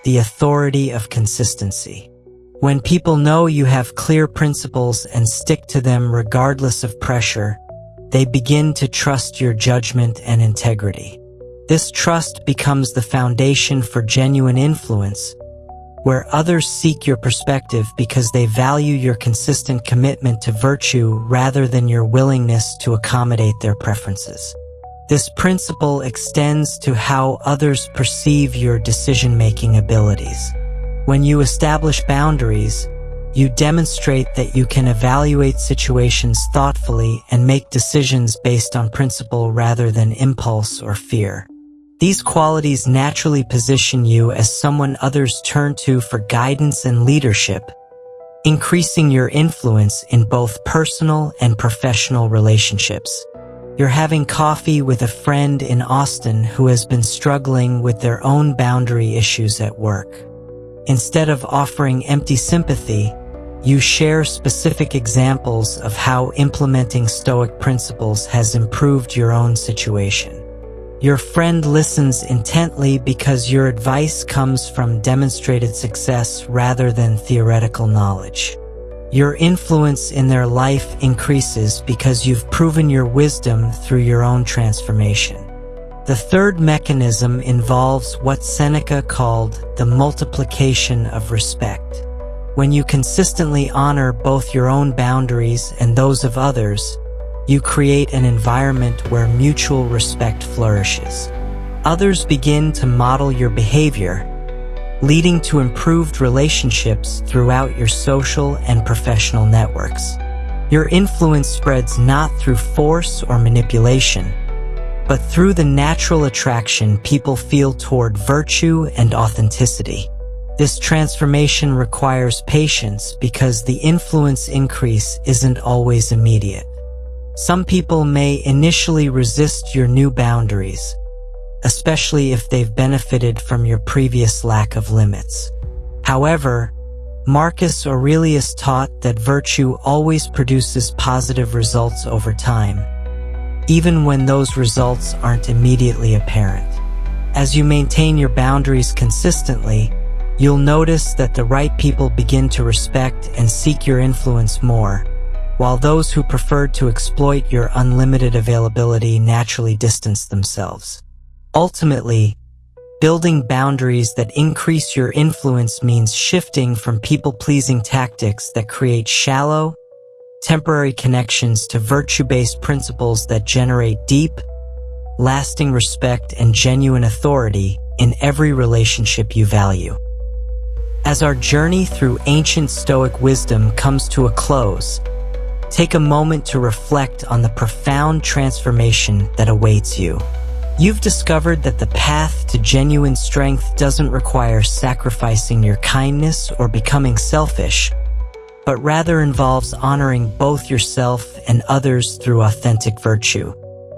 the authority of consistency. When people know you have clear principles and stick to them regardless of pressure, they begin to trust your judgment and integrity. This trust becomes the foundation for genuine influence, where others seek your perspective because they value your consistent commitment to virtue rather than your willingness to accommodate their preferences. This principle extends to how others perceive your decision-making abilities. When you establish boundaries, you demonstrate that you can evaluate situations thoughtfully and make decisions based on principle rather than impulse or fear. These qualities naturally position you as someone others turn to for guidance and leadership, increasing your influence in both personal and professional relationships. You're having coffee with a friend in Austin who has been struggling with their own boundary issues at work. Instead of offering empty sympathy, you share specific examples of how implementing Stoic principles has improved your own situation. Your friend listens intently because your advice comes from demonstrated success rather than theoretical knowledge. Your influence in their life increases because you've proven your wisdom through your own transformation. The third mechanism involves what Seneca called the multiplication of respect. When you consistently honor both your own boundaries and those of others, you create an environment where mutual respect flourishes. Others begin to model your behavior, leading to improved relationships throughout your social and professional networks. Your influence spreads not through force or manipulation, but through the natural attraction people feel toward virtue and authenticity. This transformation requires patience because the influence increase isn't always immediate. Some people may initially resist your new boundaries, especially if they've benefited from your previous lack of limits. However, Marcus Aurelius taught that virtue always produces positive results over time, even when those results aren't immediately apparent. As you maintain your boundaries consistently, you'll notice that the right people begin to respect and seek your influence more, while those who preferred to exploit your unlimited availability naturally distance themselves. Ultimately, building boundaries that increase your influence means shifting from people-pleasing tactics that create shallow, temporary connections to virtue-based principles that generate deep, lasting respect and genuine authority in every relationship you value. As our journey through ancient Stoic wisdom comes to a close, take a moment to reflect on the profound transformation that awaits you. You've discovered that the path to genuine strength doesn't require sacrificing your kindness or becoming selfish, but rather involves honoring both yourself and others through authentic virtue.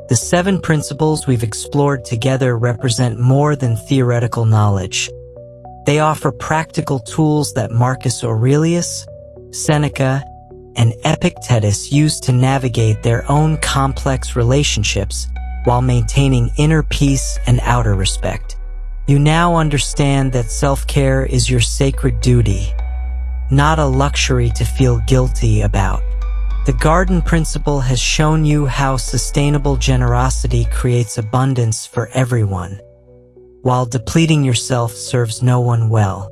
The 7 principles we've explored together represent more than theoretical knowledge. They offer practical tools that Marcus Aurelius, Seneca, and Epictetus used to navigate their own complex relationships while maintaining inner peace and outer respect. You now understand that self-care is your sacred duty, not a luxury to feel guilty about. The garden principle has shown you how sustainable generosity creates abundance for everyone, while depleting yourself serves no one well.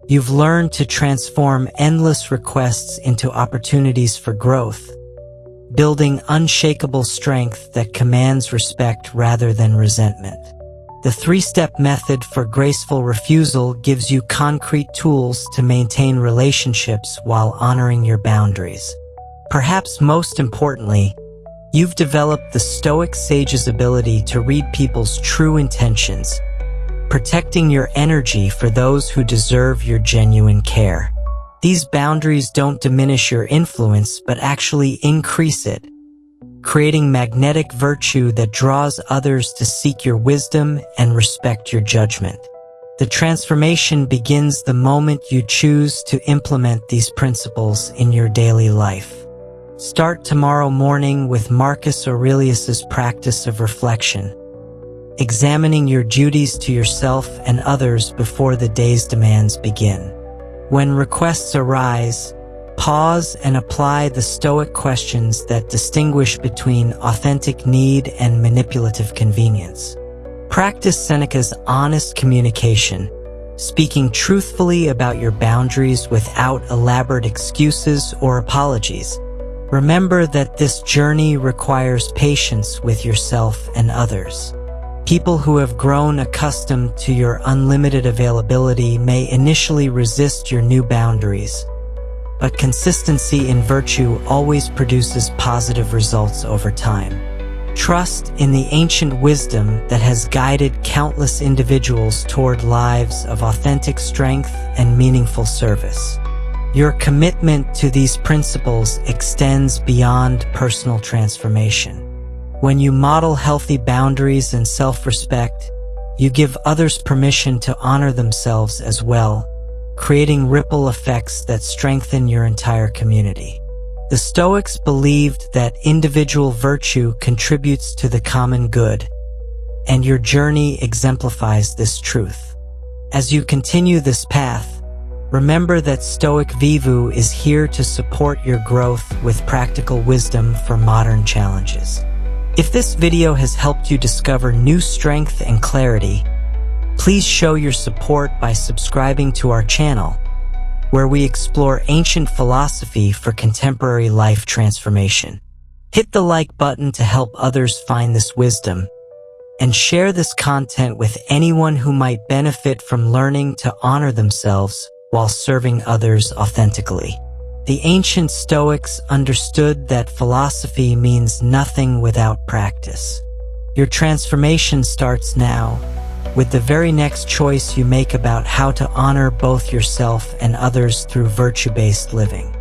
You've learned to transform endless requests into opportunities for growth, building unshakable strength that commands respect rather than resentment. The 3-step method for graceful refusal gives you concrete tools to maintain relationships while honoring your boundaries. Perhaps most importantly, you've developed the Stoic sage's ability to read people's true intentions, protecting your energy for those who deserve your genuine care. These boundaries don't diminish your influence but actually increase it, creating magnetic virtue that draws others to seek your wisdom and respect your judgment. The transformation begins the moment you choose to implement these principles in your daily life. Start tomorrow morning with Marcus Aurelius's practice of reflection, examining your duties to yourself and others before the day's demands begin. When requests arise, pause and apply the Stoic questions that distinguish between authentic need and manipulative convenience. Practice Seneca's honest communication, speaking truthfully about your boundaries without elaborate excuses or apologies. Remember that this journey requires patience with yourself and others. People who have grown accustomed to your unlimited availability may initially resist your new boundaries, but consistency in virtue always produces positive results over time. Trust in the ancient wisdom that has guided countless individuals toward lives of authentic strength and meaningful service. Your commitment to these principles extends beyond personal transformation. When you model healthy boundaries and self-respect, you give others permission to honor themselves as well, creating ripple effects that strengthen your entire community. The Stoics believed that individual virtue contributes to the common good, and your journey exemplifies this truth. As you continue this path, remember that Stoic Vivu is here to support your growth with practical wisdom for modern challenges. If this video has helped you discover new strength and clarity, please show your support by subscribing to our channel, where we explore ancient philosophy for contemporary life transformation. Hit the like button to help others find this wisdom, and share this content with anyone who might benefit from learning to honor themselves while serving others authentically. The ancient Stoics understood that philosophy means nothing without practice. Your transformation starts now, with the very next choice you make about how to honor both yourself and others through virtue-based living.